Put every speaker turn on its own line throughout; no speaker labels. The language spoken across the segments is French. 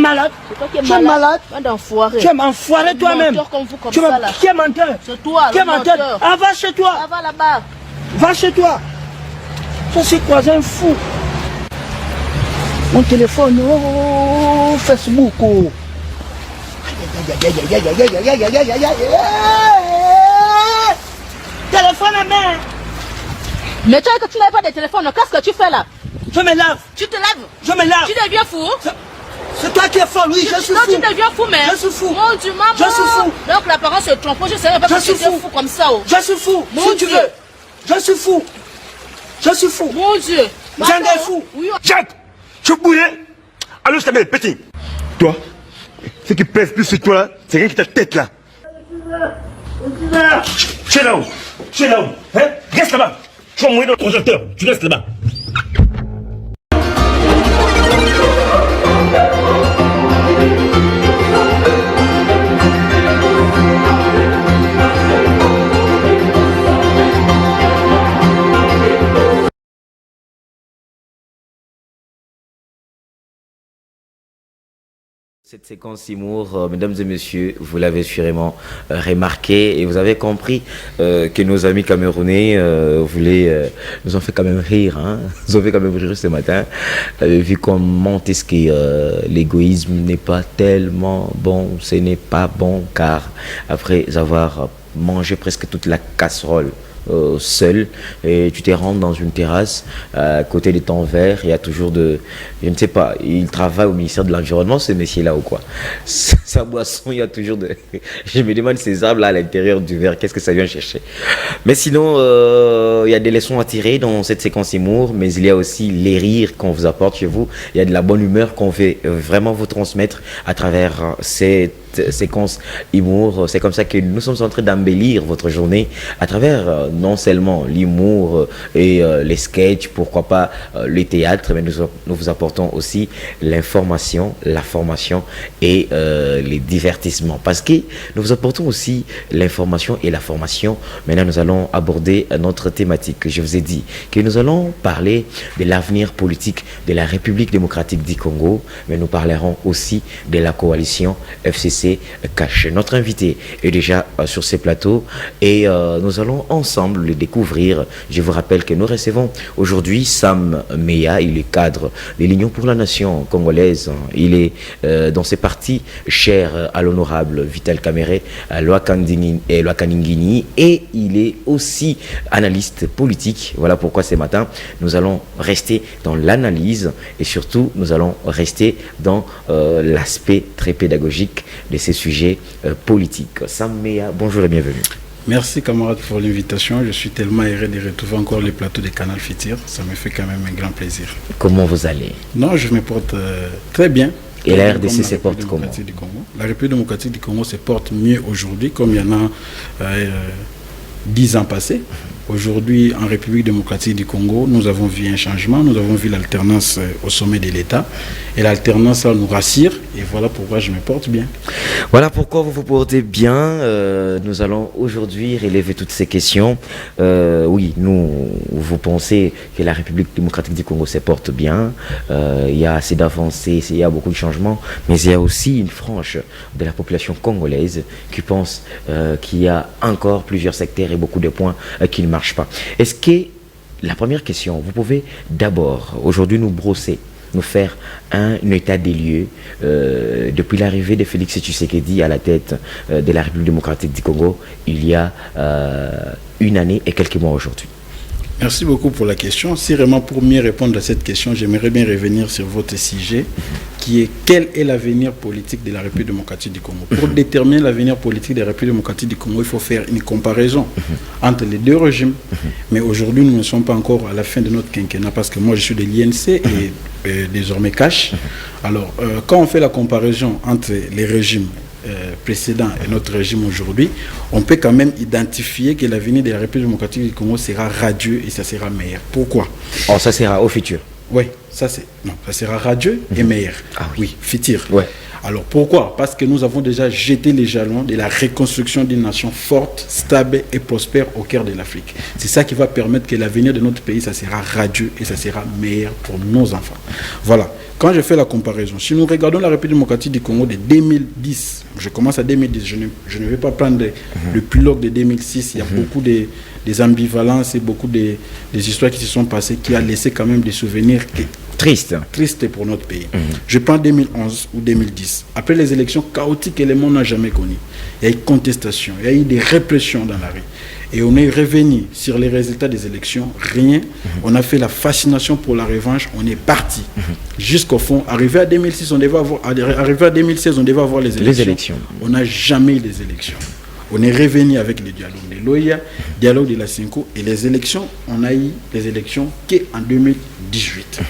Malade.
C'est toi qui es
Tu es malade.
D'enfoiré.
Tu es enfoiré toi-même.
Tu
es menteur.
C'est toi,
qui es menteur. Ah, va chez toi.
Ah, va là-bas.
Va chez toi. Je suis croisé un fou. Mon téléphone, oh, Facebook. Oh. Téléphone à main.
Mais tu vois que tu n'avais pas de téléphone, qu'est-ce que tu fais là?
Je me lave.
Tu te laves?
Je me lave.
Tu deviens fou?
C'est toi qui es folle, oui, je suis fou.
Tu deviens fou, mais...
Je suis fou.
Mon Dieu, maman.
Je suis fou.
Donc la parole se trompe, je ne savais pas que tu étais fou comme ça. Oh.
Je suis fou, si tu veux. Je suis fou. Je suis fou.
Mon Dieu.
J'en ai fou.
Oui.
Jacques, tu es bourré. Allô, je t'appelle, petit. Toi, ce qui pèse plus sur toi, là, c'est rien que ta tête, là. Tu es là-haut. Tu es là-haut. Hein? Reste là-bas. Tu vas mourir dans le congélateur. Tu restes là-bas.
Cette séquence humour, mesdames et messieurs, vous l'avez sûrement remarqué et vous avez compris que nos amis camerounais nous ont fait quand même rire, hein, nous ont fait quand même rire ce matin, vu comment est-ce que l'égoïsme n'est pas tellement bon, ce n'est pas bon car après avoir mangé presque toute la casserole seul et tu te rends dans une terrasse à côté de ton verre, il y a toujours je ne sais pas, il travaille au ministère de l'Environnement ce messieurs là ou quoi, sa boisson, il y a toujours je me demande ces arbres là à l'intérieur du verre, qu'est-ce que ça vient chercher. Mais sinon il y a des leçons à tirer dans cette séquence humour, mais il y a aussi les rires qu'on vous apporte chez vous, il y a de la bonne humeur qu'on veut vraiment vous transmettre à travers cette séquence humour. C'est comme ça que nous sommes en train d'embellir votre journée à travers non seulement l'humour et les sketchs, pourquoi pas le théâtre, mais nous vous apportons aussi l'information, la formation et les divertissements, parce que nous vous apportons aussi l'information et la formation. Maintenant nous allons aborder notre thématique. Je vous ai dit que nous allons parler de l'avenir politique de la République démocratique du Congo, mais nous parlerons aussi de la coalition FCC caché. Notre invité est déjà sur ces plateaux et nous allons ensemble le découvrir. Je vous rappelle que nous recevons aujourd'hui Sam Meya, il est cadre de l'Union pour la Nation congolaise. Il est dans ses partis cher à l'honorable Vital Kamerhe, Loakaningini, et il est aussi analyste politique. Voilà pourquoi ce matin nous allons rester dans l'analyse et surtout nous allons rester dans l'aspect très pédagogique de ces sujets politiques. Sam Meya, bonjour et bienvenue.
Merci camarade pour l'invitation. Je suis tellement heureux de retrouver encore les plateaux de Canal Fitir. Ça me fait quand même un grand plaisir.
Comment vous allez?
Non, je me porte très bien.
Et la RDC se porte comment?
La République démocratique du Congo se porte mieux aujourd'hui, comme il y en a 10 ans passés. Aujourd'hui, en République démocratique du Congo, nous avons vu un changement, nous avons vu l'alternance au sommet de l'État. Et l'alternance nous rassure, et voilà pourquoi je me porte bien.
Voilà pourquoi vous vous portez bien. Nous allons aujourd'hui relever toutes ces questions. Oui, vous pensez que la République démocratique du Congo se porte bien. Il y a assez d'avancées, il y a beaucoup de changements, mais il y a aussi une frange de la population congolaise qui pense qu'il y a encore plusieurs secteurs et beaucoup de points qui ne marchent pas. Est-ce que, la première question, vous pouvez d'abord aujourd'hui nous brosser, nous faire un état des lieux depuis l'arrivée de Félix Tshisekedi à la tête de la République démocratique du Congo il y a une année et quelques mois aujourd'hui?
Merci beaucoup pour la question. Si vraiment pour mieux répondre à cette question, j'aimerais bien revenir sur votre sujet qui est quel est l'avenir politique de la République démocratique du Congo. Pour déterminer l'avenir politique de la République démocratique du Congo, il faut faire une comparaison entre les deux régimes. Mais aujourd'hui, nous ne sommes pas encore à la fin de notre quinquennat parce que moi, je suis de l'INC et désormais CACH. Alors, quand on fait la comparaison entre les régimes précédent et notre régime aujourd'hui, on peut quand même identifier que l'avenir de la République démocratique du Congo sera radieux et ça sera meilleur. Pourquoi?
Oh, ça sera au futur.
Oui, ça sera radieux et meilleur.
Ah
oui, futur.
Ouais.
Alors pourquoi? Parce que nous avons déjà jeté les jalons de la reconstruction d'une nation forte, stable et prospère au cœur de l'Afrique. C'est ça qui va permettre que l'avenir de notre pays, ça sera radieux et ça sera meilleur pour nos enfants. Voilà. Quand je fais la comparaison, si nous regardons la République démocratique du Congo de 2010, je commence à 2010, je ne vais pas prendre le pilote de 2006, il y a beaucoup des ambivalences et beaucoup des histoires qui se sont passées qui a laissé quand même des souvenirs tristes pour notre pays. Je prends 2011 ou 2010. Après les élections chaotiques que le monde n'a jamais connues, il y a eu contestation, il y a eu des répressions dans la rue. Et on est revenu sur les résultats des élections, rien. On a fait la fascination pour la revanche, on est parti. Jusqu'au fond, arrivé à 2006, arrivé à 2016, on devait avoir les élections. On n'a jamais eu les élections. On est revenu avec le dialogue de l'OIA, dialogue de la Cinco, et les élections, on a eu les élections qu'en 2018.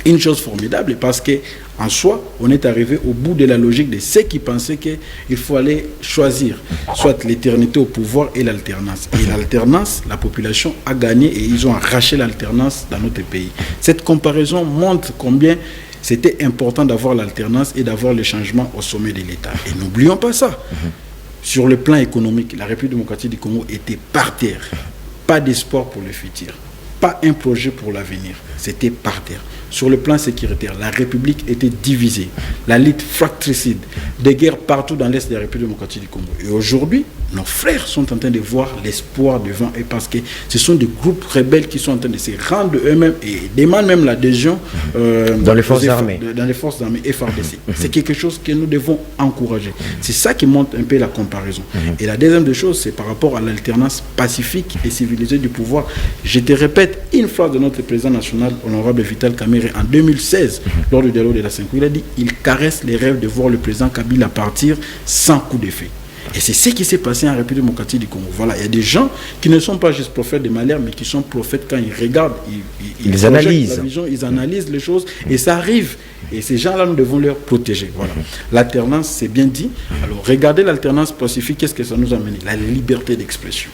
Une chose formidable parce que en soi, on est arrivé au bout de la logique de ceux qui pensaient qu'il faut aller choisir soit l'éternité au pouvoir et l'alternance. Et l'alternance, la population a gagné et ils ont arraché l'alternance dans notre pays. Cette comparaison montre combien c'était important d'avoir l'alternance et d'avoir le changement au sommet de l'État. Et n'oublions pas ça. Sur le plan économique, la République démocratique du Congo était par terre. Pas d'espoir pour le futur. Pas un projet pour l'avenir. C'était par terre. Sur le plan sécuritaire, la République était divisée. La lutte fratricide, des guerres partout dans l'Est de la République démocratique du Congo. Et aujourd'hui, nos frères sont en train de voir l'espoir devant eux parce que ce sont des groupes rebelles qui sont en train de se rendre eux-mêmes et demandent même l'adhésion
dans les forces armées.
Dans les forces armées FARDC. C'est quelque chose que nous devons encourager. C'est ça qui montre un peu la comparaison. Et la deuxième des choses, c'est par rapport à l'alternance pacifique et civilisée du pouvoir. Je te répète une phrase de notre président national, honorable Vital Kamerhe, en 2016, lors du dialogue de la Cinco. Il a dit il caresse les rêves de voir le président Kabila partir sans coup d'effet. Et c'est ce qui s'est passé en République démocratique du Congo. Voilà, il y a des gens qui ne sont pas juste prophètes de malheur, mais qui sont prophètes quand ils regardent,
ils analysent
la vision, ils analysent les choses, et ça arrive. Et ces gens-là, nous devons leur protéger. Voilà. L'alternance, c'est bien dit. Alors, regardez l'alternance pacifique, qu'est-ce que ça nous a amené? La liberté d'expression.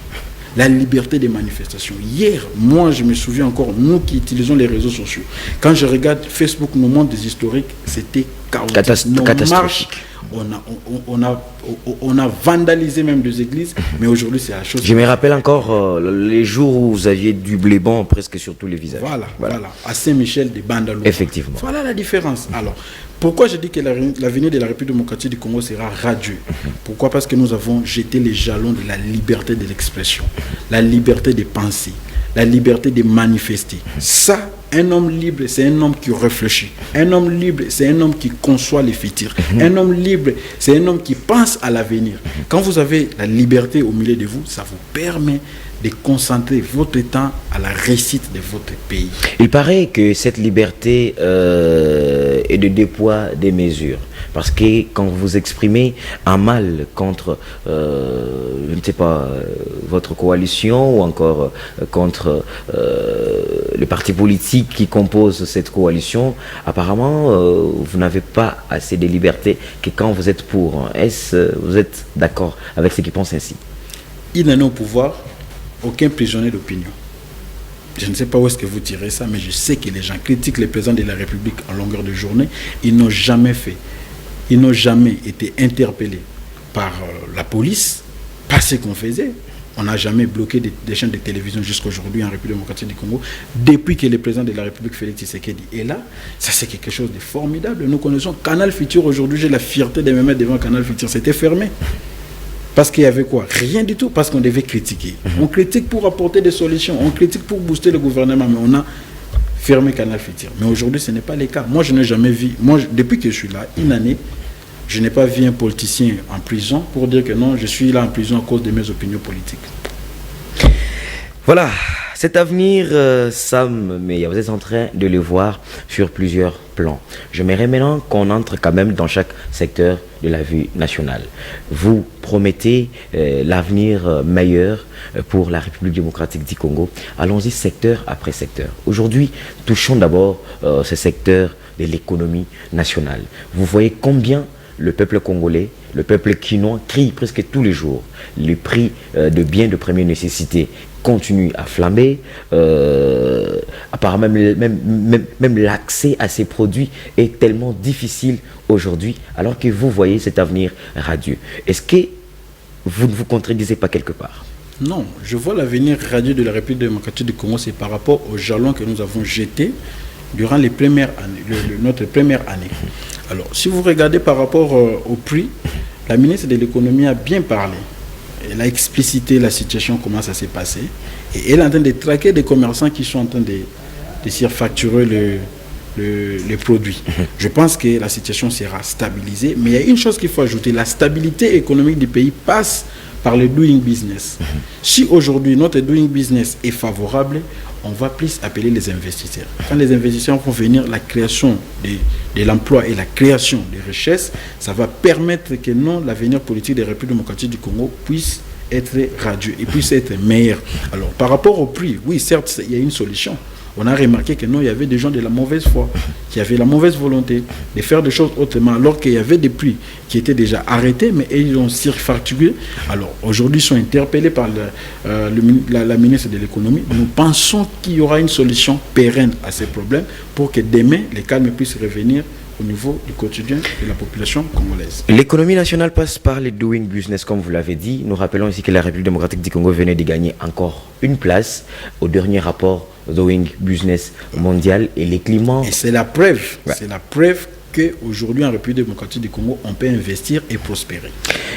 La liberté des manifestations. Hier, moi, je me souviens encore, nous qui utilisons les réseaux sociaux, quand je regarde Facebook, nous montre des historiques, c'était chaotique.
Catastrophique.
On a vandalisé même des églises, mais aujourd'hui, c'est la chose.
Je me rappelle encore les jours où vous aviez du blé blanc presque sur tous les visages.
Voilà. À Saint-Michel de Bandalou.
Effectivement.
Voilà la différence. Alors, pourquoi je dis que l'avenir de la République démocratique du Congo sera radieux? Pourquoi? Parce que nous avons jeté les jalons de la liberté de l'expression, la liberté de penser, la liberté de manifester. Ça, un homme libre, c'est un homme qui réfléchit. Un homme libre, c'est un homme qui conçoit les futurs. Un homme libre, c'est un homme qui pense à l'avenir. Quand vous avez la liberté au milieu de vous, ça vous permet de concentrer votre temps à la réussite de votre pays.
Il paraît que cette liberté est de déploie des mesures. Parce que quand vous exprimez un mal contre, je ne sais pas, votre coalition ou encore contre le parti politique qui compose cette coalition, apparemment, vous n'avez pas assez de liberté que quand vous êtes pour. Est-ce vous êtes d'accord avec ceux qui pensent ainsi?
Il n'en est au pouvoir aucun prisonnier d'opinion. Je ne sais pas où est-ce que vous tirez ça, mais je sais que les gens critiquent le président de la République en longueur de journée. Ils n'ont jamais été interpellés par la police, par ce qu'on faisait. On n'a jamais bloqué des chaînes de télévision jusqu'à aujourd'hui en République démocratique du Congo. Depuis que le président de la République, Félix Tshisekedi, est là, ça c'est quelque chose de formidable. Nous connaissons Canal Futur aujourd'hui, j'ai la fierté de me mettre devant Canal Futur. C'était fermé. Parce qu'il y avait quoi? Rien du tout, parce qu'on devait critiquer. On critique pour apporter des solutions, on critique pour booster le gouvernement, mais on a fermé Canal Futur. Mais aujourd'hui, ce n'est pas le cas. Moi, je n'ai jamais vu, depuis que je suis là, une année, je n'ai pas vu un politicien en prison pour dire que non, je suis là en prison à cause de mes opinions politiques.
Voilà, cet avenir, Sam Meya, vous êtes en train de le voir sur plusieurs plans. J'aimerais maintenant qu'on entre quand même dans chaque secteur de la vie nationale. Vous promettez l'avenir meilleur pour la République démocratique du Congo. Allons-y secteur après secteur. Aujourd'hui, touchons d'abord ce secteur de l'économie nationale. Vous voyez combien le peuple congolais, le peuple quinois crie presque tous les jours les prix de biens de première nécessité continue à flamber. Apparemment, même l'accès à ces produits est tellement difficile aujourd'hui, alors que vous voyez cet avenir radieux. Est-ce que vous ne vous contredisez pas quelque part?
Non, je vois l'avenir radieux de la République démocratique du Congo, c'est par rapport aux jalons que nous avons jetés durant les premières années, notre première année. Alors, si vous regardez par rapport au prix, la ministre de l'économie a bien parlé. Elle a explicité la situation, comment ça s'est passé. Et elle est en train de traquer des commerçants qui sont en train de surfacturer les produits. Je pense que la situation sera stabilisée. Mais il y a une chose qu'il faut ajouter. La stabilité économique du pays passe par le doing business. Si aujourd'hui notre doing business est favorable, on va plus appeler les investisseurs. Quand les investisseurs vont venir, la création de l'emploi et la création des richesses, ça va permettre que l'avenir politique des Républiques démocratiques du Congo puisse être radieux et puisse être meilleur. Alors, par rapport au prix, oui, certes, il y a une solution. On a remarqué que il y avait des gens de la mauvaise foi, qui avaient la mauvaise volonté de faire des choses autrement, alors qu'il y avait des prix qui étaient déjà arrêtés, mais ils ont surfacturé. Alors, aujourd'hui, ils sont interpellés par la ministre de l'économie. Nous pensons qu'il y aura une solution pérenne à ces problèmes pour que demain, les calmes puissent revenir au niveau du quotidien de la population congolaise.
L'économie nationale passe par les doing business, comme vous l'avez dit. Nous rappelons ici que la République démocratique du Congo venait de gagner encore une place au dernier rapport Doing Business mondial et les climats.
Et c'est la preuve, c'est la preuve qu'aujourd'hui en République démocratique du Congo, on peut investir et prospérer.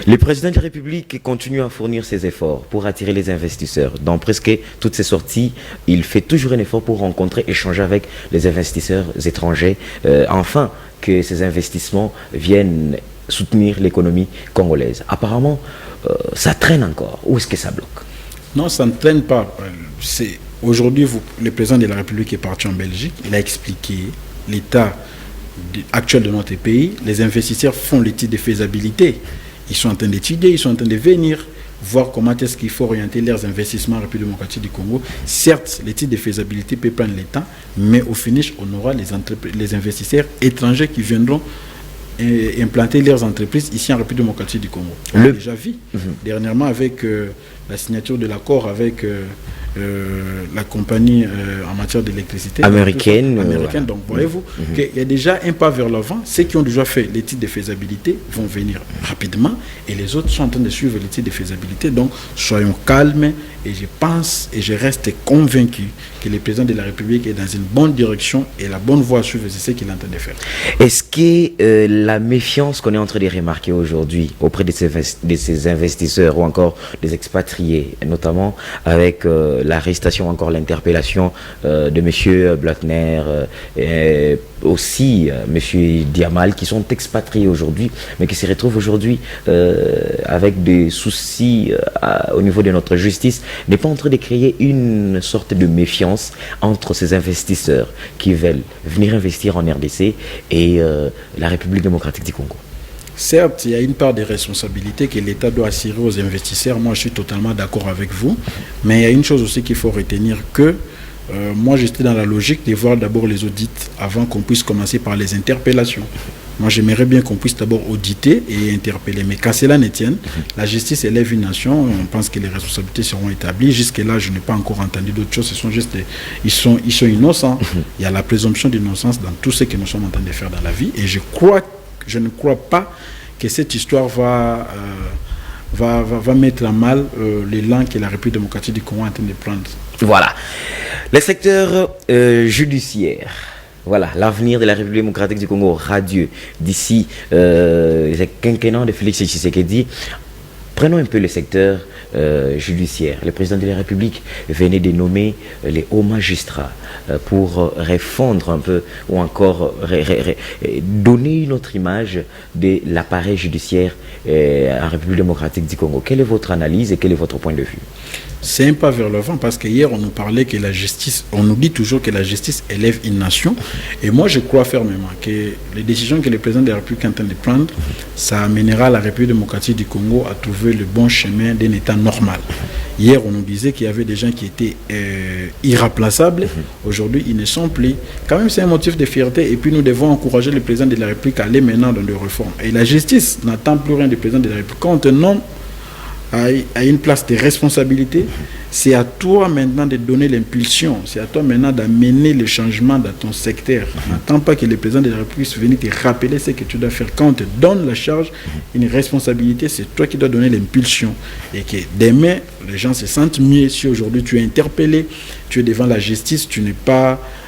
Le président de la République continue à fournir ses efforts pour attirer les investisseurs. Dans presque toutes ses sorties, il fait toujours un effort pour rencontrer, échanger avec les investisseurs étrangers, afin que ces investissements viennent soutenir l'économie congolaise. Apparemment, ça traîne encore. Où est-ce que ça bloque?
Non, ça ne traîne pas. Aujourd'hui, le président de la République est parti en Belgique. Il a expliqué l'état actuel de notre pays. Les investisseurs font l'étude de faisabilité. Ils sont en train d'étudier, ils sont en train de venir voir comment est-ce qu'il faut orienter leurs investissements en République démocratique du Congo. Certes, l'étude de faisabilité peut prendre le temps, mais au finish, on aura les investisseurs étrangers qui viendront implanter leurs entreprises ici en République démocratique du Congo. On l'a déjà vu dernièrement avec la signature de l'accord avec la compagnie en matière d'électricité
américaine.
Donc voyez-vous qu'il y a déjà un pas vers l'avant. Ceux qui ont déjà fait l'étude de faisabilité vont venir rapidement et les autres sont en train de suivre l'étude de faisabilité. Donc soyons calmes et je pense et je reste convaincu que le président de la République est dans une bonne direction et la bonne voie à suivre, c'est ce qu'il est en train de faire.
Est-ce que la méfiance qu'on est en train de remarquer aujourd'hui auprès de ces investisseurs ou encore des expatriés, notamment avec l'arrestation, encore l'interpellation de M. Blattner et aussi M. Diamal, qui sont expatriés aujourd'hui, mais qui se retrouvent aujourd'hui avec des soucis au niveau de notre justice, n'est pas en train de créer une sorte de méfiance entre ces investisseurs qui veulent venir investir en RDC et la République démocratique du Congo?
Certes, il y a une part de responsabilité que l'État doit assurer aux investisseurs. Moi, je suis totalement d'accord avec vous. Mais il y a une chose aussi qu'il faut retenir que moi, j'étais dans la logique de voir d'abord les audits avant qu'on puisse commencer par les interpellations. Moi, j'aimerais bien qu'on puisse d'abord auditer et interpeller. Mais quand cela ne tienne, la justice élève une nation. On pense que les responsabilités seront établies. Jusque-là, je n'ai pas encore entendu d'autres choses. Ce sont juste ils sont innocents. Il y a la présomption d'innocence dans tout ce que nous sommes en train de faire dans la vie. Et je ne crois pas que cette histoire va mettre à mal l'élan que la République démocratique du Congo est en train de prendre.
Voilà. Le secteur judiciaire. Voilà, l'avenir de la République démocratique du Congo radieux d'ici le quinquennat de Félix Tshisekedi. Prenons un peu le secteur judiciaire. Le président de la République venait de nommer les hauts magistrats pour refondre un peu ou encore donner une autre image de l'appareil judiciaire en République démocratique du Congo. Quelle est votre analyse et quel est votre point de vue?
C'est un pas vers l'avant parce qu'hier on nous parlait que la justice, on nous dit toujours que la justice élève une nation. Et moi je crois fermement que les décisions que le président de la République est en train de prendre, ça amènera la République démocratique du Congo à trouver le bon chemin d'un État normal. Hier on nous disait qu'il y avait des gens qui étaient irremplaçables. Aujourd'hui ils ne sont plus. Quand même c'est un motif de fierté et puis nous devons encourager le président de la République à aller maintenant dans des réformes. Et la justice n'attend plus rien du président de la République. Quand on nomme à une place de responsabilité, c'est à toi maintenant de donner l'impulsion, c'est à toi maintenant d'amener le changement dans ton secteur. N'attends pas que le président de la République puisse venir te rappeler ce que tu dois faire. Quand on te donne la charge, une responsabilité, c'est toi qui dois donner l'impulsion. Et que demain, les gens se sentent mieux. Si aujourd'hui tu es interpellé, tu es devant la justice,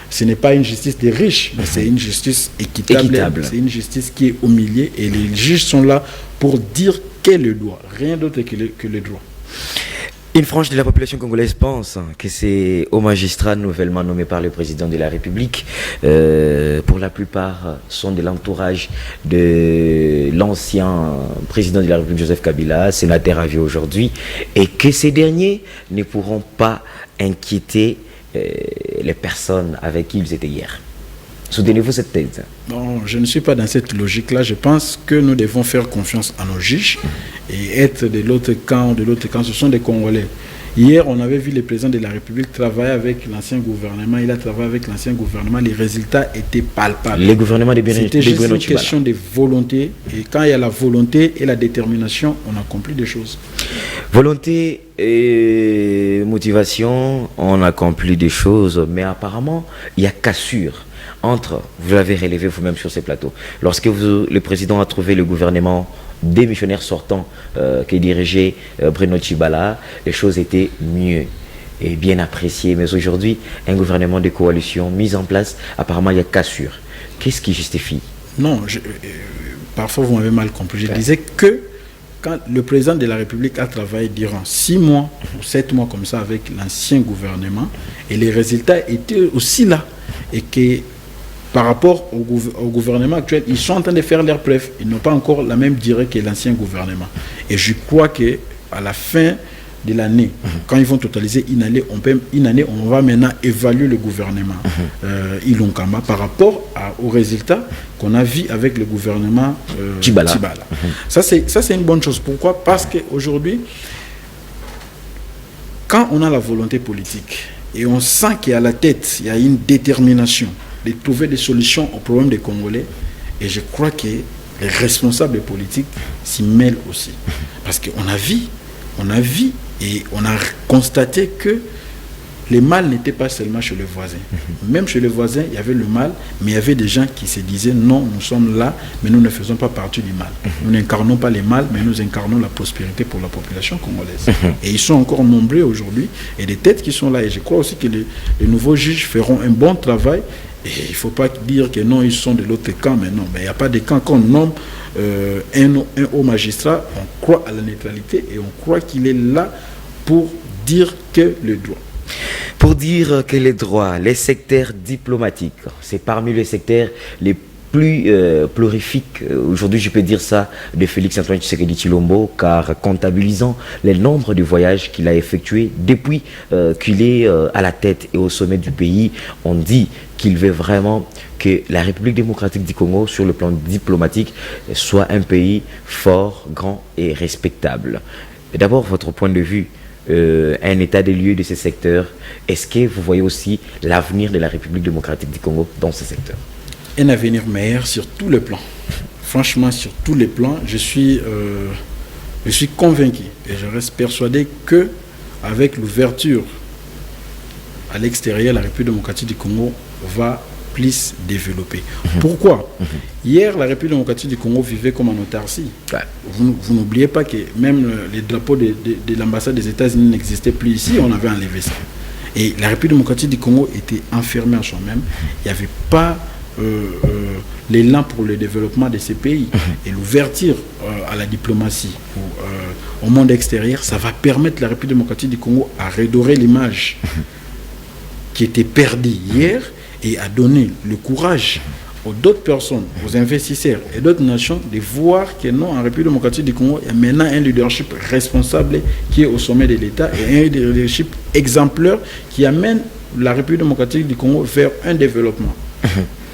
ce n'est pas une justice des riches, mais c'est une justice équitable. C'est une justice qui est au milieu et les juges sont là pour dire quel est le droit, rien d'autre que le droit.
Une frange de la population congolaise pense que ces hauts magistrats nouvellement nommés par le président de la République, pour la plupart, sont de l'entourage de l'ancien président de la République, Joseph Kabila, sénateur à vie aujourd'hui, et que ces derniers ne pourront pas inquiéter les personnes avec qui ils étaient hier. Soutenez-vous cette thèse?
Non, je ne suis pas dans cette logique-là. Je pense que nous devons faire confiance à nos juges et être de l'autre camp. Ce sont des Congolais. Hier, on avait vu le président de la République travailler avec l'ancien gouvernement. Il a travaillé avec l'ancien gouvernement. Les résultats étaient palpables.
Les gouvernements de Bruno Tshibala.
C'était juste une question de volonté. Et quand il y a la volonté et la détermination, on accomplit des choses.
Volonté et motivation, on accomplit des choses. Mais apparemment, il y a cassure entre, vous l'avez relevé vous-même sur ces plateaux, lorsque le président a trouvé le gouvernement démissionnaire sortant qui dirigeait Bruno Tshibala, les choses étaient mieux et bien appréciées. Mais aujourd'hui, un gouvernement de coalition mis en place, apparemment il y a cassure. Qu'est-ce qui justifie?
Non, parfois vous m'avez mal compris. Je disais que quand le président de la République a travaillé durant 6 mois ou 7 mois comme ça avec l'ancien gouvernement, et les résultats étaient aussi là, et que par rapport au gouvernement actuel, ils sont en train de faire leurs preuves. Ils n'ont pas encore la même durée que l'ancien gouvernement. Et je crois qu'à la fin de l'année, quand ils vont totaliser une année, on va maintenant évaluer le gouvernement Ilunkamba par rapport aux résultats qu'on a vu avec le gouvernement Tshibala. Ça, c'est une bonne chose. Pourquoi? Parce qu'aujourd'hui, quand on a la volonté politique et on sent qu'à la tête, il y a une détermination de trouver des solutions aux problèmes des Congolais, et je crois que les responsables politiques s'y mêlent aussi. Parce qu'on a vu et on a constaté que le mal n'était pas seulement chez le voisin. Même chez le voisin, il y avait le mal, mais il y avait des gens qui se disaient non, nous sommes là, mais nous ne faisons pas partie du mal. Nous n'incarnons pas le mal, mais nous incarnons la prospérité pour la population congolaise. Et ils sont encore nombreux aujourd'hui, et des têtes qui sont là. Et je crois aussi que les nouveaux juges feront un bon travail. Et il ne faut pas dire que non, ils sont de l'autre camp, mais non. Mais il n'y a pas de camp. Quand on nomme un haut magistrat, on croit à la neutralité et on croit qu'il est là pour dire que le droit.
Pour dire que les droits, les secteurs diplomatiques, c'est parmi les secteurs les plus plurifiques, aujourd'hui je peux dire ça, de Félix Antoine Tshisekedi Tshilombo, car comptabilisant le nombre de voyages qu'il a effectués depuis qu'il est à la tête et au sommet du pays, on dit qu'il veut vraiment que la République démocratique du Congo, sur le plan diplomatique, soit un pays fort, grand et respectable. D'abord, votre point de vue, un état des lieux de ces secteurs, est-ce que vous voyez aussi l'avenir de la République démocratique du Congo dans ces secteurs?
Un avenir meilleur sur tous les plans. Franchement, sur tous les plans, je suis convaincu et je reste persuadé que avec l'ouverture à l'extérieur, la République démocratique du Congo va plus développer. Pourquoi? Hier, la République démocratique du Congo vivait comme en autarcie. Vous n'oubliez pas que même les drapeaux de l'ambassade des États-Unis n'existaient plus ici, on avait enlevé ça. Et la République démocratique du Congo était enfermée en soi-même. Il n'y avait pas l'élan pour le développement de ces pays. Et l'ouverture à la diplomatie au monde extérieur, ça va permettre à la République démocratique du Congo à redorer l'image qui était perdue hier et à donner le courage aux d'autres personnes, aux investisseurs et d'autres nations de voir que non, en République démocratique du Congo, il y a maintenant un leadership responsable qui est au sommet de l'État et un leadership exemplaire qui amène la République démocratique du Congo vers un développement.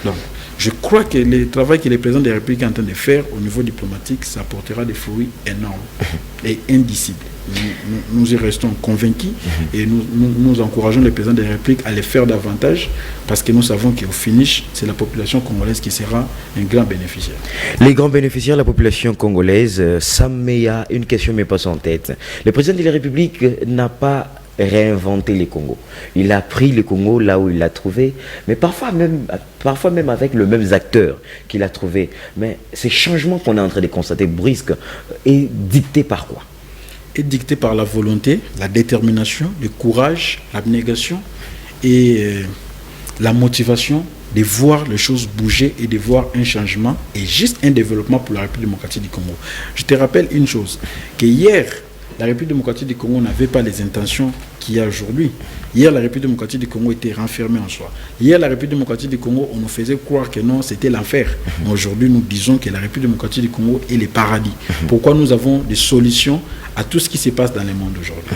Donc, Je crois que le travail que le président de la République est en train de faire au niveau diplomatique, ça apportera des fruits énormes et indicibles. Nous y restons convaincus et nous encourageons le président de la République à les faire davantage parce que nous savons qu'au finish, c'est la population congolaise qui sera un grand bénéficiaire.
Les grands bénéficiaires, la population congolaise, ça une question me passe en tête. Le président de la République n'a pas réinventer les Congos. Il a pris le Congo là où il l'a trouvé, mais parfois même avec les mêmes acteurs qu'il a trouvé. Mais ces changements qu'on est en train de constater brusques est dicté par quoi?
Est dicté par la volonté, la détermination, le courage, l'abnégation et la motivation de voir les choses bouger et de voir un changement et juste un développement pour la République démocratique du Congo. Je te rappelle une chose, que hier, la République démocratique du Congo n'avait pas les intentions qu'il y a aujourd'hui. Hier, la République démocratique du Congo était renfermée en soi. Hier, la République démocratique du Congo, on nous faisait croire que non, c'était l'enfer. Mais aujourd'hui, nous disons que la République démocratique du Congo est le paradis. Pourquoi nous avons des solutions à tout ce qui se passe dans le monde aujourd'hui.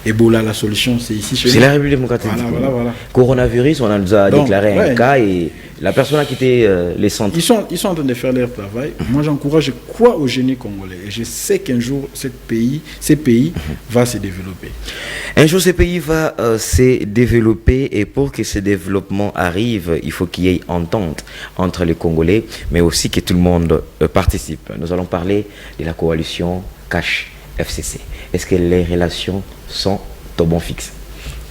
Ebola, la solution, c'est ici chez nous.
C'est la République démocratique du Congo.
Voilà.
Coronavirus, on a déjà déclaré un cas et la personne a quitté les centres.
Ils sont en train de faire leur travail. Moi, j'encourage, je crois au génie congolais. Et je sais qu'un jour, ces pays va se développer.
Un jour, ce pays va se développer et pour que ce développement arrive, il faut qu'il y ait entente entre les Congolais, mais aussi que tout le monde participe. Nous allons parler de la coalition CACH-FCC. Est-ce que les relations sont au bon fixe?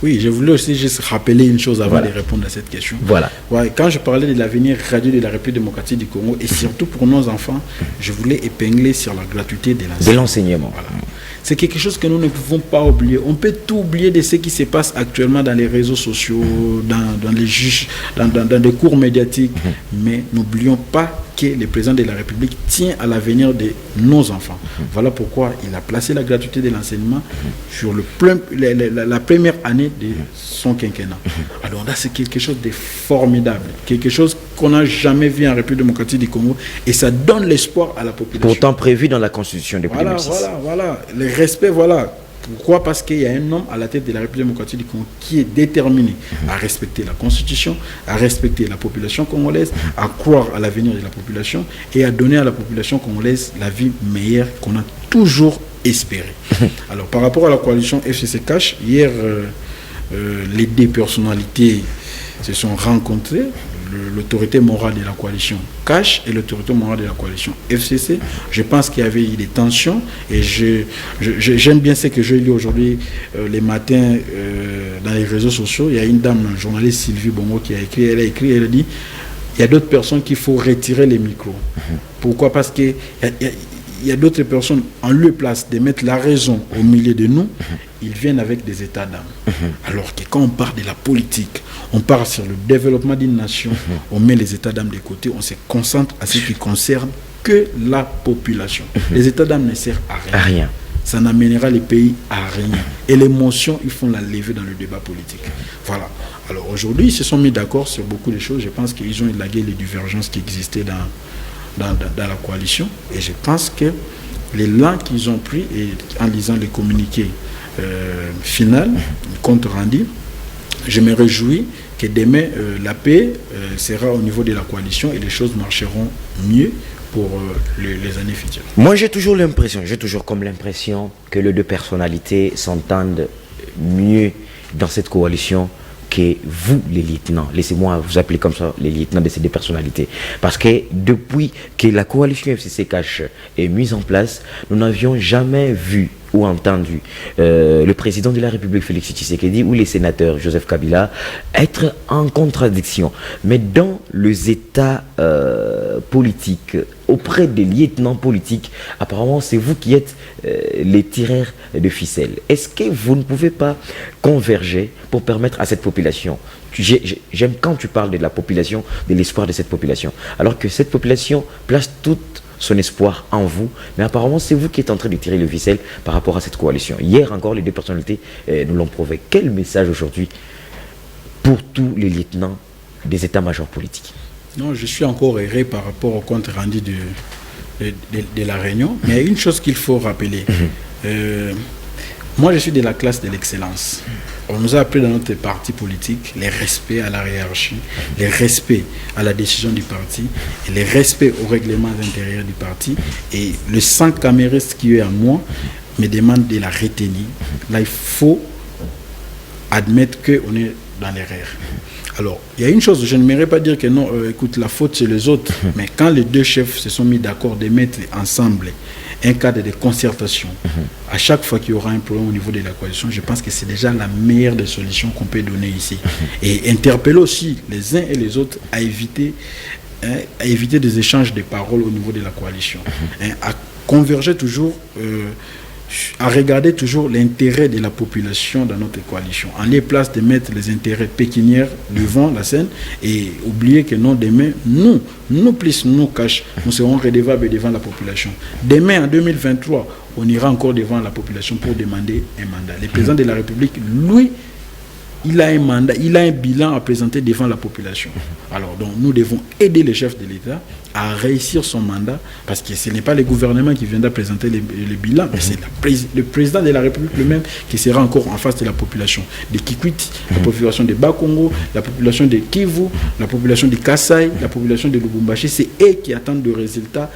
Oui, je voulais aussi juste rappeler une chose avant de répondre à cette question.
Voilà.
Ouais, quand je parlais de l'avenir radieux de la République démocratique du Congo, et surtout pour nos enfants, je voulais épingler sur la gratuité de l'enseignement. Voilà. C'est quelque chose que nous ne pouvons pas oublier. On peut tout oublier de ce qui se passe actuellement dans les réseaux sociaux, dans les juges, dans des cours médiatiques, mais n'oublions pas que le président de la République tient à l'avenir de nos enfants. Voilà pourquoi il a placé la gratuité de l'enseignement sur la première année de son quinquennat. Alors là, c'est quelque chose de formidable, quelque chose qu'on n'a jamais vu en République démocratique du Congo, et ça donne l'espoir à la population.
Pourtant prévu dans la Constitution depuis 2006.
Voilà. Le respect, voilà. Pourquoi? Parce qu'il y a un homme à la tête de la République démocratique du Congo qui est déterminé à respecter la Constitution, à respecter la population congolaise, à croire à l'avenir de la population et à donner à la population congolaise la vie meilleure qu'on a toujours espérée. Alors, par rapport à la coalition FCC Cash, hier, les deux personnalités se sont rencontrées, l'autorité morale de la coalition CACH et l'autorité morale de la coalition FCC. Je pense qu'il y avait eu des tensions et j'aime bien ce que j'ai lu aujourd'hui les matins dans les réseaux sociaux. Il y a une dame, une journaliste Sylvie Bongo qui a écrit, elle a dit il y a d'autres personnes qu'il faut retirer les micros. Pourquoi? Parce que il y a d'autres personnes, en lieu place de mettre la raison au milieu de nous, ils viennent avec des états d'âme. Alors que quand on parle de la politique, on parle sur le développement d'une nation, on met les états d'âme de côté, on se concentre à ce qui concerne que la population. Les états d'âme ne servent à rien. Ça n'amènera les pays à rien. Et l'émotion, ils font la lever dans le débat politique. Voilà. Alors aujourd'hui, ils se sont mis d'accord sur beaucoup de choses. Je pense qu'ils ont élagué les divergences qui existaient dans la coalition, et je pense que l'élan qu'ils ont pris, et en lisant les communiqués final, compte rendu, je me réjouis que demain la paix sera au niveau de la coalition et les choses marcheront mieux pour les années futures.
Moi j'ai toujours comme l'impression que les deux personnalités s'entendent mieux dans cette coalition que vous, les lieutenants. Laissez-moi vous appeler comme ça, les lieutenants de ces deux personnalités. Parce que depuis que la coalition FCC Cash est mise en place, nous n'avions jamais vu ou entendu le président de la République Félix Tshisekedi ou les sénateurs Joseph Kabila être en contradiction. Mais dans les états politiques, auprès des lieutenants politiques, apparemment c'est vous qui êtes les tireurs de ficelles. Est-ce que vous ne pouvez pas converger pour permettre à cette population, j'aime quand tu parles de la population, de l'espoir de cette population, alors que cette population place toute son espoir en vous, mais apparemment c'est vous qui êtes en train de tirer le ficelle par rapport à cette coalition. Hier encore, les deux personnalités nous l'ont prouvé. Quel message aujourd'hui pour tous les lieutenants des états-majors politiques?
Non, je suis encore erré par rapport au compte rendu de la réunion, mais il y a une chose qu'il faut rappeler. Moi, je suis de la classe de l'excellence. On nous a appris dans notre parti politique les respects à la hiérarchie, les respects à la décision du parti, et les respects aux règlements intérieurs du parti. Et le sang camériste qui est à moi me demande de la retenir. Là, il faut admettre qu'on est dans l'erreur. Alors, il y a une chose, je n'aimerais pas dire que non, écoute, la faute c'est les autres, mais quand les deux chefs se sont mis d'accord de mettre ensemble un cadre de concertation, à chaque fois qu'il y aura un problème au niveau de la coalition, je pense que c'est déjà la meilleure des solutions qu'on peut donner ici. Et interpeller aussi les uns et les autres à éviter des échanges de paroles au niveau de la coalition, à converger toujours, à regarder toujours l'intérêt de la population dans notre coalition, en les place de mettre les intérêts pécuniaires devant la scène et oublier que non, demain, nous plus nous cash, nous serons redevables devant la population. Demain, en 2023, on ira encore devant la population pour demander un mandat. Le président de la République, lui, il a un mandat, il a un bilan à présenter devant la population. Alors, donc, nous devons aider le chef de l'État à réussir son mandat, parce que ce n'est pas le gouvernement qui viendra présenter le bilan, mais c'est le président de la République lui-même qui sera encore en face de la population de Kikwiti, la population de Bas-Congo, la population de Kivu, la population de Kasaï, la population de Lubumbashi. C'est eux qui attendent le résultat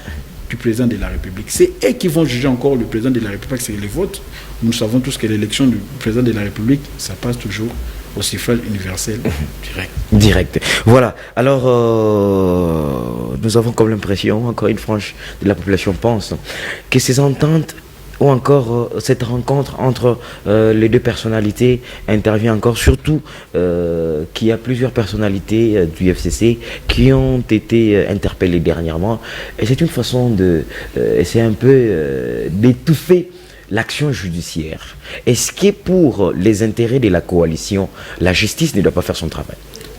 du président de la République. C'est eux qui vont juger encore le président de la République, c'est les votes. Nous savons tous que l'élection du président de la République, ça passe toujours au suffrage universel
direct. Voilà. Alors, nous avons comme l'impression, encore une frange de la population pense, que ces ententes ou encore cette rencontre entre les deux personnalités intervient encore, surtout qu'il y a plusieurs personnalités du FCC qui ont été interpellées dernièrement, et c'est une façon de essayer un peu d'étouffer l'action judiciaire. Est-ce que pour les intérêts de la coalition, la justice ne doit pas faire son travail?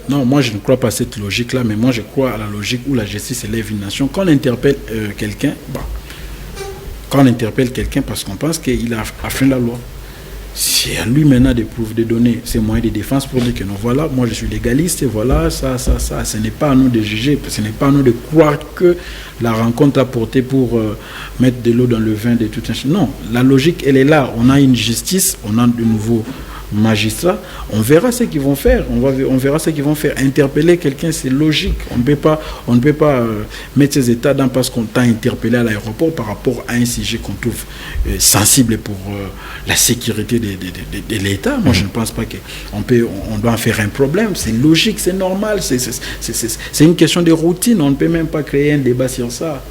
Non, moi je ne crois pas à cette logique-là, mais moi je crois à la logique où la justice élève une nation. Quand on interpelle quelqu'un, quand on interpelle quelqu'un parce qu'on pense qu'il a enfreint la loi, c'est à lui maintenant de donner ses moyens de défense pour dire que non, voilà, moi je suis légaliste, et voilà, ça. Ce n'est pas à nous de juger, ce n'est pas à nous de croire que la rencontre a porté pour mettre de l'eau dans le vin de tout un... Non, la logique, elle est là. On a une justice, on a de nouveaux magistrats, on verra ce qu'ils vont faire, on verra ce qu'ils vont faire. Interpeller quelqu'un, c'est logique. On ne peut pas mettre ces états dans parce qu'on t'a interpellé à l'aéroport par rapport à un sujet qu'on trouve sensible pour la sécurité de l'État. Moi, je ne pense pas qu'on doit en faire un problème. C'est logique, c'est normal, c'est une question de routine. On ne peut même pas créer un débat sur ça.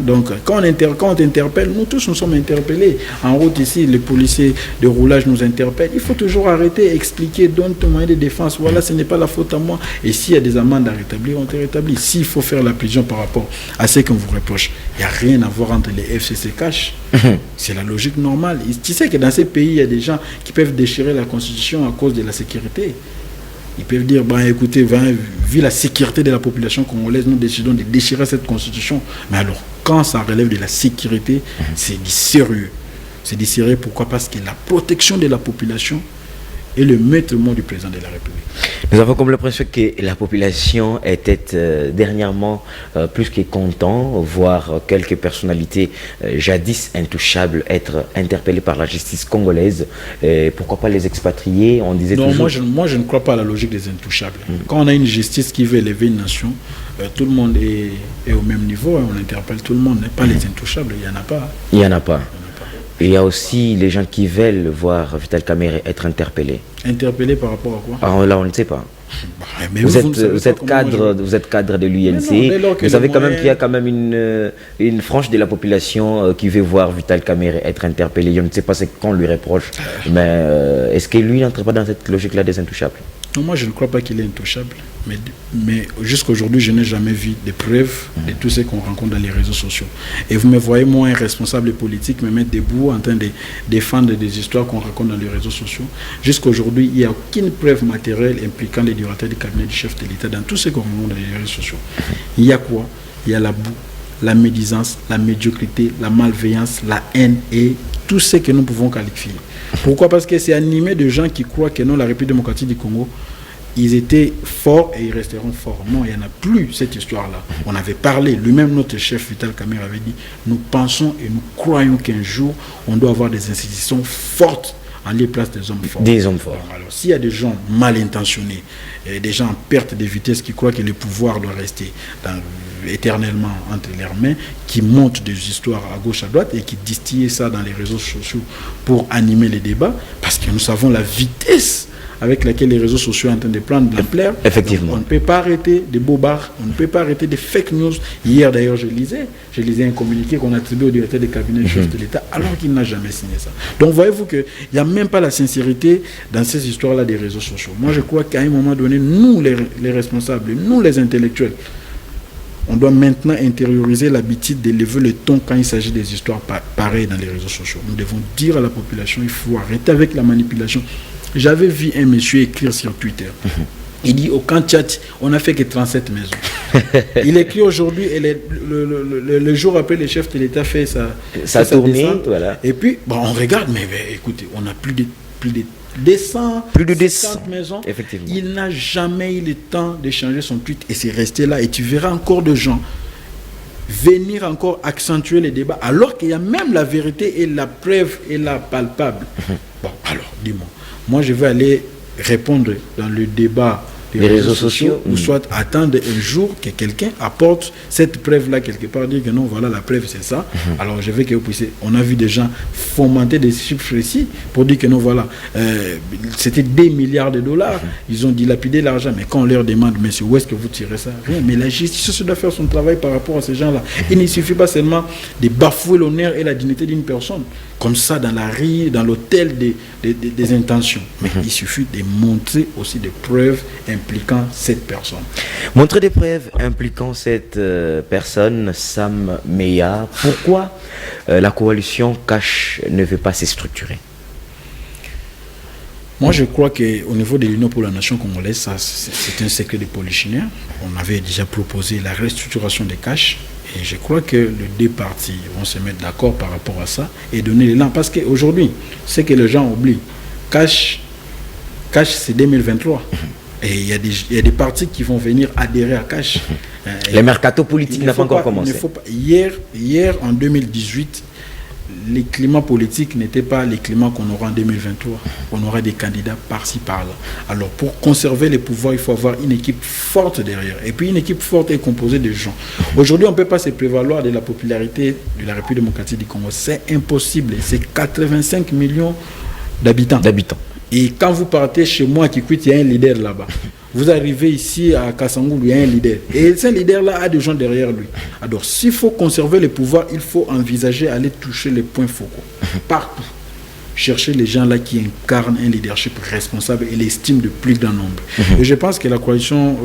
Donc, quand on interpelle, nous tous nous sommes interpellés. En route ici, les policiers de roulage nous interpellent. Il faut toujours arrêter, expliquer, donne ton moyen de défense. Voilà, ce n'est pas la faute à moi. Et s'il y a des amendes à rétablir, on te rétablit. S'il faut faire la prison par rapport à ce qu'on vous reproche, il n'y a rien à voir entre les FCC cash. C'est la logique normale. Tu sais que dans ces pays, il y a des gens qui peuvent déchirer la Constitution à cause de la sécurité. Ils peuvent dire, écoutez, vu la sécurité de la population congolaise, nous décidons de déchirer cette constitution. Mais alors, quand ça relève de la sécurité, c'est du sérieux. C'est du sérieux, pourquoi? Parce que la protection de la population est le maître mot du président de la République.
Nous avons comme l'impression que la population était dernièrement plus que content, voir quelques personnalités jadis intouchables être interpellées par la justice congolaise. Et pourquoi pas les expatriés? On disait
non,
toujours...
moi je ne crois pas à la logique des intouchables. Quand on a une justice qui veut élever une nation, tout le monde est au même niveau, on interpelle tout le monde, pas les intouchables, il n'y en a pas.
Il n'y en a pas. Et il y a aussi les gens qui veulent voir Vital Kamerhe être interpellé.
Interpellé par rapport à quoi?
Alors là, on ne sait pas.
Mais
vous êtes cadre de l'UNC. Vous savez quand même qu'il y a quand même une frange de la population qui veut voir Vital Kamerhe être interpellé. Je ne sais pas ce qu'on lui reproche. Mais est-ce que lui n'entre pas dans cette logique-là des intouchables?
Non, moi je ne crois pas qu'il est intouchable. Mais jusqu'à aujourd'hui, je n'ai jamais vu de preuves de tout ce qu'on rencontre dans les réseaux sociaux. Et vous me voyez, moi, un responsable politique, me mettre debout en train de défendre des histoires qu'on raconte dans les réseaux sociaux. Jusqu'à aujourd'hui, il n'y a aucune preuve matérielle impliquant les directeurs du cabinet du chef de l'État dans tout ce qu'on rencontre dans les réseaux sociaux. Il y a quoi? Il y a la boue, la médisance, la médiocrité, la malveillance, la haine et tout ce que nous pouvons qualifier. Pourquoi? Parce que c'est animé de gens qui croient que non, la République démocratique du Congo, ils étaient forts et ils resteront forts. Non, il n'y en a plus cette histoire-là. On avait parlé, lui-même notre chef Vital Kamerhe avait dit, nous pensons et nous croyons qu'un jour, on doit avoir des institutions fortes en les places des hommes forts.
Des hommes forts.
Alors, s'il y a des gens mal intentionnés, des gens en perte de vitesse qui croient que le pouvoir doit rester éternellement entre leurs mains, qui montent des histoires à gauche, à droite et qui distillent ça dans les réseaux sociaux pour animer les débats, parce que nous savons la vitesse avec laquelle les réseaux sociaux sont en train de prendre de l'ampleur.
Effectivement.
Donc, on ne peut pas arrêter des bobards, on ne peut pas arrêter des fake news. Hier d'ailleurs, je lisais un communiqué qu'on attribue au directeur des cabinets du chef de l'État, alors qu'il n'a jamais signé ça. Donc voyez-vous qu'il n'y a même pas la sincérité dans ces histoires-là des réseaux sociaux. Moi, je crois qu'à un moment donné, nous, les responsables, nous, les intellectuels, on doit maintenant intérioriser l'habitude d'élever le ton quand il s'agit des histoires pareilles dans les réseaux sociaux. Nous devons dire à la population, il faut arrêter avec la manipulation. J'avais vu un monsieur écrire sur Twitter. Il dit, au camp Tchad, on n'a fait que 37 maisons. Il écrit aujourd'hui, et le jour après, le chef de l'État fait sa
tournée.
Voilà. Et puis, bon, on regarde, mais écoutez, on a plus de 200 maisons.
Effectivement.
Il n'a jamais eu le temps de changer son tweet et c'est resté là. Et tu verras encore de gens venir encore accentuer les débats, alors qu'il y a même la vérité et la preuve est là palpable. Bon, alors, dis-moi. Moi, je vais aller répondre dans le débat des réseaux sociaux ou soit attendre un jour que quelqu'un apporte cette preuve-là quelque part, dire que non, voilà, la preuve, c'est ça. Alors, je veux que vous puissiez... On a vu des gens fomenter des chiffres ici pour dire que non, voilà, c'était des milliards de dollars. Ils ont dilapidé l'argent. Mais quand on leur demande, monsieur, où est-ce que vous tirez ça? Rien. Mais la justice doit faire son travail par rapport à ces gens-là. Il ne suffit pas seulement de bafouer l'honneur et la dignité d'une personne, comme ça, dans la rue, dans l'hôtel des intentions. Mais il suffit de montrer aussi des preuves impliquant cette personne.
Montrer des preuves impliquant cette personne, Sam Meya. Pourquoi la coalition Cash ne veut pas se structurer?
Moi, je crois qu'au niveau de l'Union pour la Nation congolaise, ça, c'est un secret de polichinelle. On avait déjà proposé la restructuration des Cash. Et je crois que les deux partis vont se mettre d'accord par rapport à ça et donner l'élan. Parce qu'aujourd'hui, ce que les gens oublient, Cash c'est 2023. Et il y a des partis qui vont venir adhérer à Cash.
Le mercato politique n'a pas encore commencé.
Hier, en 2018, les climats politiques n'étaient pas les climats qu'on aura en 2023. On aura des candidats par-ci, par-là. Alors, pour conserver les pouvoirs, il faut avoir une équipe forte derrière. Et puis, une équipe forte est composée de gens. Aujourd'hui, on ne peut pas se prévaloir de la popularité de la République démocratique du Congo. C'est impossible. C'est 85 millions d'habitants. Et quand vous partez chez moi qui quitte, il y a un leader là-bas. Vous arrivez ici à Kassangoulou, il y a un leader. Et ce leader-là a des gens derrière lui. Alors, s'il faut conserver le pouvoir, il faut envisager aller toucher les points focaux. Partout. Chercher les gens là qui incarnent un leadership responsable et l'estime de plus grand nombre. Et je pense que la coalition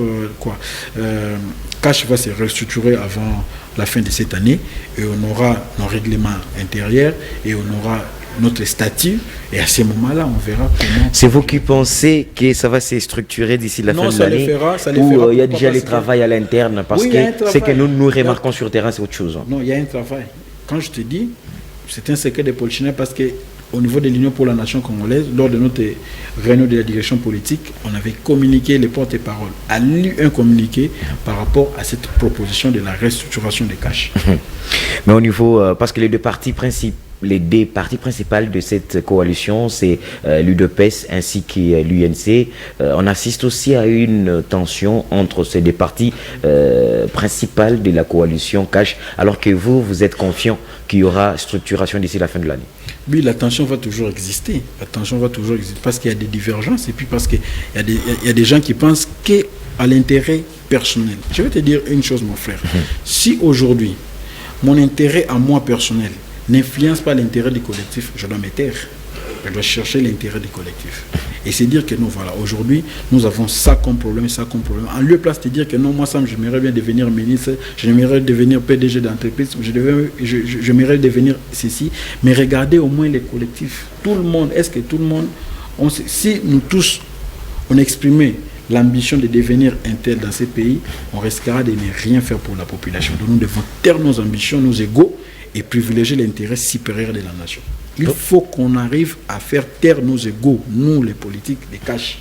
Cash va se restructurer avant la fin de cette année. Et on aura nos règlements intérieurs et on aura notre statut, et à ce moment-là, on verra comment...
C'est vous qui pensez que ça va se structurer d'ici la fin de l'année? Ou il y a déjà le travail à l'interne? Parce que ce que nous remarquons sur le terrain, c'est autre chose.
Non, il y a un travail. Quand je te dis, c'est un secret de polichinelle parce qu'au niveau de l'Union pour la Nation congolaise, lors de notre réunion de la direction politique, on avait communiqué, les porte-parole a lu un communiqué par rapport à cette proposition de la restructuration des Cash.
Mais au niveau, parce que les deux partis principaux de cette coalition, c'est l'UDPS ainsi que l'UNC. On assiste aussi à une tension entre ces deux partis principaux de la coalition Cash, alors que vous êtes confiant qu'il y aura structuration d'ici la fin de l'année.
Oui, la tension va toujours exister. La tension va toujours exister parce qu'il y a des divergences et puis parce qu'il y a des gens qui pensent qu'à l'intérêt personnel. Je vais te dire une chose, mon frère. Si aujourd'hui, mon intérêt à moi personnel n'influence pas l'intérêt du collectif, je dois me taire. Je dois chercher l'intérêt du collectif. Et c'est dire que non, voilà, aujourd'hui, nous avons ça comme problème, ça comme problème. En lieu de place de dire que non, moi, Sam, j'aimerais bien devenir ministre, j'aimerais devenir PDG d'entreprise, j'aimerais devenir ceci, mais regardez au moins les collectifs. Tout le monde, est-ce que tout le monde, si nous tous, on exprimait l'ambition de devenir un tel dans ces pays, on risquera de ne rien faire pour la population. Donc nous devons taire nos ambitions, nos égos, et privilégier l'intérêt supérieur de la nation. Il faut qu'on arrive à faire taire nos égos, nous les politiques, les Cash.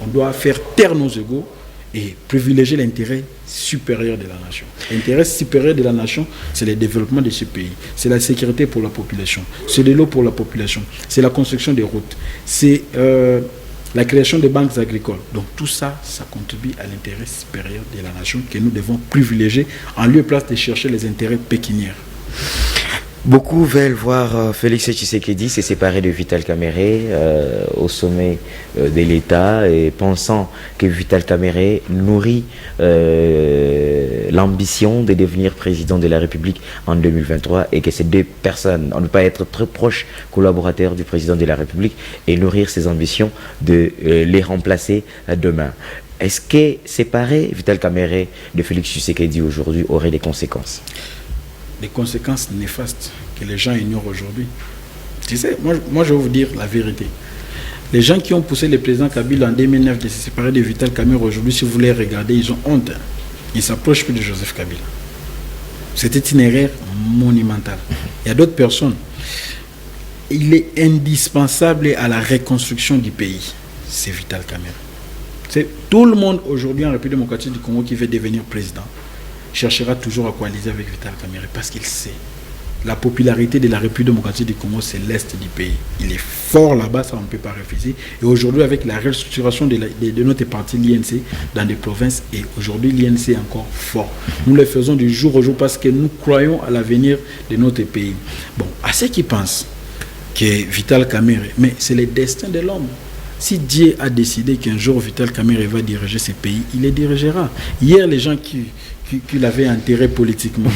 On doit faire taire nos égos et privilégier l'intérêt supérieur de la nation. L'intérêt supérieur de la nation, c'est le développement de ce pays, c'est la sécurité pour la population, c'est de l'eau pour la population, c'est la construction des routes, c'est la création des banques agricoles. Donc tout ça, ça contribue à l'intérêt supérieur de la nation que nous devons privilégier en lieu et place de chercher les intérêts pécuniaires.
Beaucoup veulent voir Félix Tshisekedi se séparer de Vital Kamerhe au sommet de l'État et pensant que Vital Kamerhe nourrit l'ambition de devenir président de la République en 2023 et que ces deux personnes, on ne peut pas être très proches collaborateurs du président de la République et nourrir ses ambitions de les remplacer demain. Est-ce que séparer Vital Kamerhe de Félix Tshisekedi aujourd'hui aurait des conséquences?
Des conséquences néfastes que les gens ignorent aujourd'hui. Tu sais, moi je vais vous dire la vérité. Les gens qui ont poussé le président Kabila en 2009 de se séparer de Vital Kamerhe aujourd'hui, si vous les regardez, ils ont honte. Ils ne s'approchent plus de Joseph Kabila. C'était une erreur monumentale. Il y a d'autres personnes. Il est indispensable à la reconstruction du pays. C'est Vital Kamerhe. C'est tout le monde aujourd'hui en République démocratique du Congo qui veut devenir président cherchera toujours à coaliser avec Vital Kamerhe parce qu'il sait. La popularité de la République démocratique du Congo, c'est l'Est du pays. Il est fort là-bas, ça on ne peut pas refuser. Et aujourd'hui, avec la restructuration de notre parti, l'INC, dans des provinces, et aujourd'hui, l'INC est encore fort. Nous le faisons du jour au jour parce que nous croyons à l'avenir de notre pays. Bon, à ceux qui pensent que Vital Kamerhe, mais c'est le destin de l'homme. Si Dieu a décidé qu'un jour Vital Kamerhe va diriger ce pays, il les dirigera. Hier, les gens qui l'avaient enterré politiquement,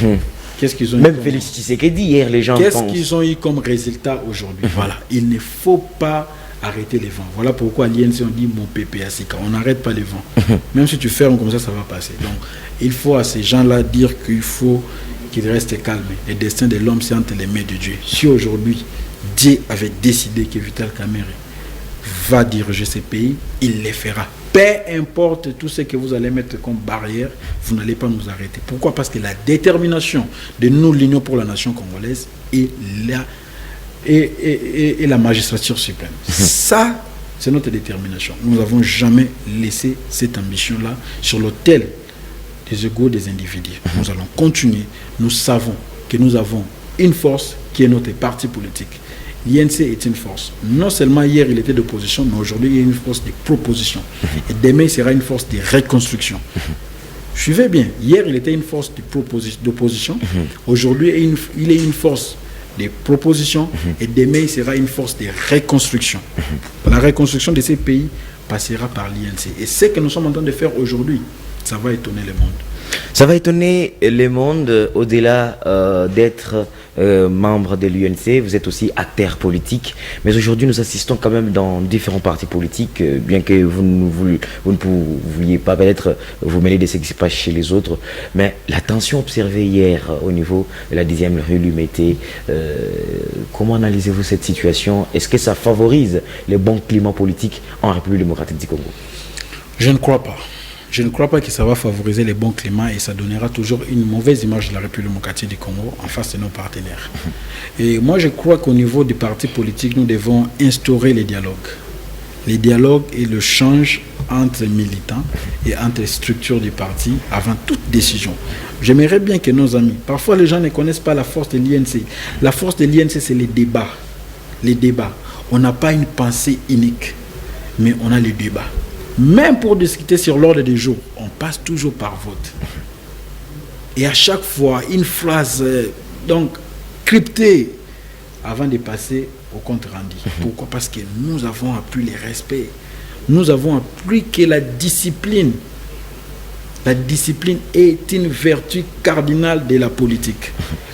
qu'est-ce qu'ils ont eu?
Même Félix Tshisekedi, hier, les gens
qu'est-ce qu'ils ont eu comme résultat aujourd'hui? Voilà, il ne faut pas arrêter les vents. Voilà pourquoi à l'INC on dit mon PPACK, on n'arrête pas les vents. Même si tu fermes comme ça, ça va passer. Donc, il faut à ces gens-là dire qu'il faut qu'ils restent calmes. Le destin de l'homme, c'est entre les mains de Dieu. Si aujourd'hui, Dieu avait décidé que Vital Kamerhe va diriger ce pays, il le fera. Peu importe tout ce que vous allez mettre comme barrière, vous n'allez pas nous arrêter. Pourquoi? Parce que la détermination de nous, l'Union pour la nation congolaise, et la magistrature suprême. Ça, c'est notre détermination. Nous n'avons jamais laissé cette ambition-là sur l'autel des égos des individus. Nous allons continuer. Nous savons que nous avons une force qui est notre parti politique. L'INC est une force. Non seulement hier il était d'opposition, mais aujourd'hui il y a une force de proposition. Et demain il sera une force de reconstruction. Suivez bien, hier il était une force d'opposition, aujourd'hui il est une force de proposition, et demain il sera une force de reconstruction. La reconstruction de ces pays passera par l'INC. Et ce que nous sommes en train de faire aujourd'hui, ça va étonner le monde.
Ça va étonner le monde au-delà d'être membre de l'UNC. Vous êtes aussi acteur politique. Mais aujourd'hui, nous assistons quand même dans différents partis politiques, bien que vous ne vouliez pas peut-être vous mêler de ce qui se passe chez les autres. Mais la tension observée hier au niveau de la 10e rue Lumété, comment analysez-vous cette situation? Est-ce que ça favorise le bon climat politique en République démocratique du Congo?
Je ne crois pas. Je ne crois pas que ça va favoriser les bons climats et ça donnera toujours une mauvaise image de la République démocratique du Congo en face de nos partenaires. Et moi, je crois qu'au niveau des partis politiques, nous devons instaurer les dialogues. Les dialogues et le change entre militants et entre structures du parti avant toute décision. J'aimerais bien que nos amis, parfois les gens ne connaissent pas la force de l'INC. La force de l'INC, c'est les débats. Les débats. On n'a pas une pensée unique, mais on a les débats. Même pour discuter sur l'ordre du jour, on passe toujours par vote. Et à chaque fois, une phrase donc cryptée avant de passer au compte rendu. Pourquoi? Parce que nous avons appris le respect. Nous avons appris que la discipline est une vertu cardinale de la politique.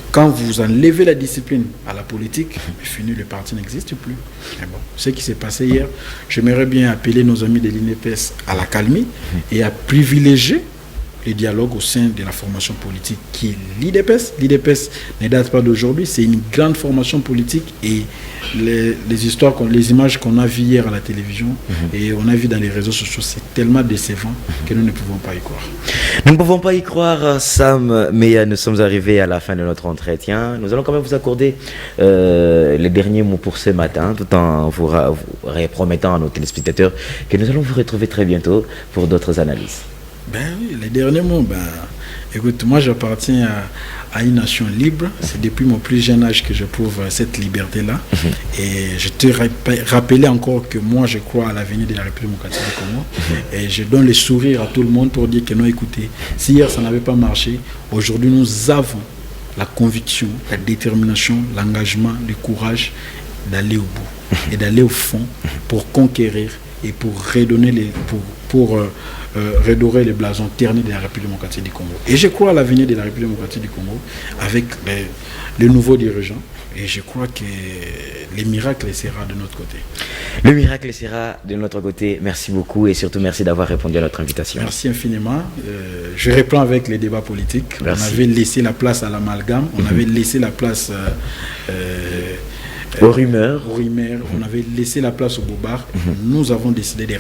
Quand vous enlevez la discipline à la politique, fini, le parti n'existe plus. Mais bon, ce qui s'est passé hier, j'aimerais bien appeler nos amis de l'INPS à la calmie et à privilégier le dialogue au sein de la formation politique qui est l'IDPS. L'IDPS ne date pas d'aujourd'hui, c'est une grande formation politique et les images qu'on a vues hier à la télévision et on a vu dans les réseaux sociaux, c'est tellement décevant que nous ne pouvons pas y croire.
Nous ne pouvons pas y croire, Sam, mais nous sommes arrivés à la fin de notre entretien. Nous allons quand même vous accorder les derniers mots pour ce matin, tout en vous promettant à nos téléspectateurs que nous allons vous retrouver très bientôt pour d'autres analyses.
Ben oui, les derniers mots, écoute, moi j'appartiens à une nation libre. C'est depuis mon plus jeune âge que je prouve cette liberté-là. Et je te rappelais encore que moi je crois à l'avenir de la République démocratique du Congo. Et je donne le sourire à tout le monde pour dire que non, écoutez, si hier ça n'avait pas marché, aujourd'hui nous avons la conviction, la détermination, l'engagement, le courage d'aller au bout et d'aller au fond pour conquérir et pour redonner redorer les blasons ternis de la République démocratique du Congo. Et je crois à l'avenir de la République démocratique du Congo avec les nouveaux dirigeants. Et je crois que le miracle sera de notre côté.
Le miracle sera de notre côté. Merci beaucoup et surtout merci d'avoir répondu à notre invitation.
Merci infiniment. Je reprends avec les débats politiques. Merci. On avait laissé la place à l'amalgame. On avait laissé la place
aux rumeurs.
On avait laissé la place au bobard. Nous avons décidé de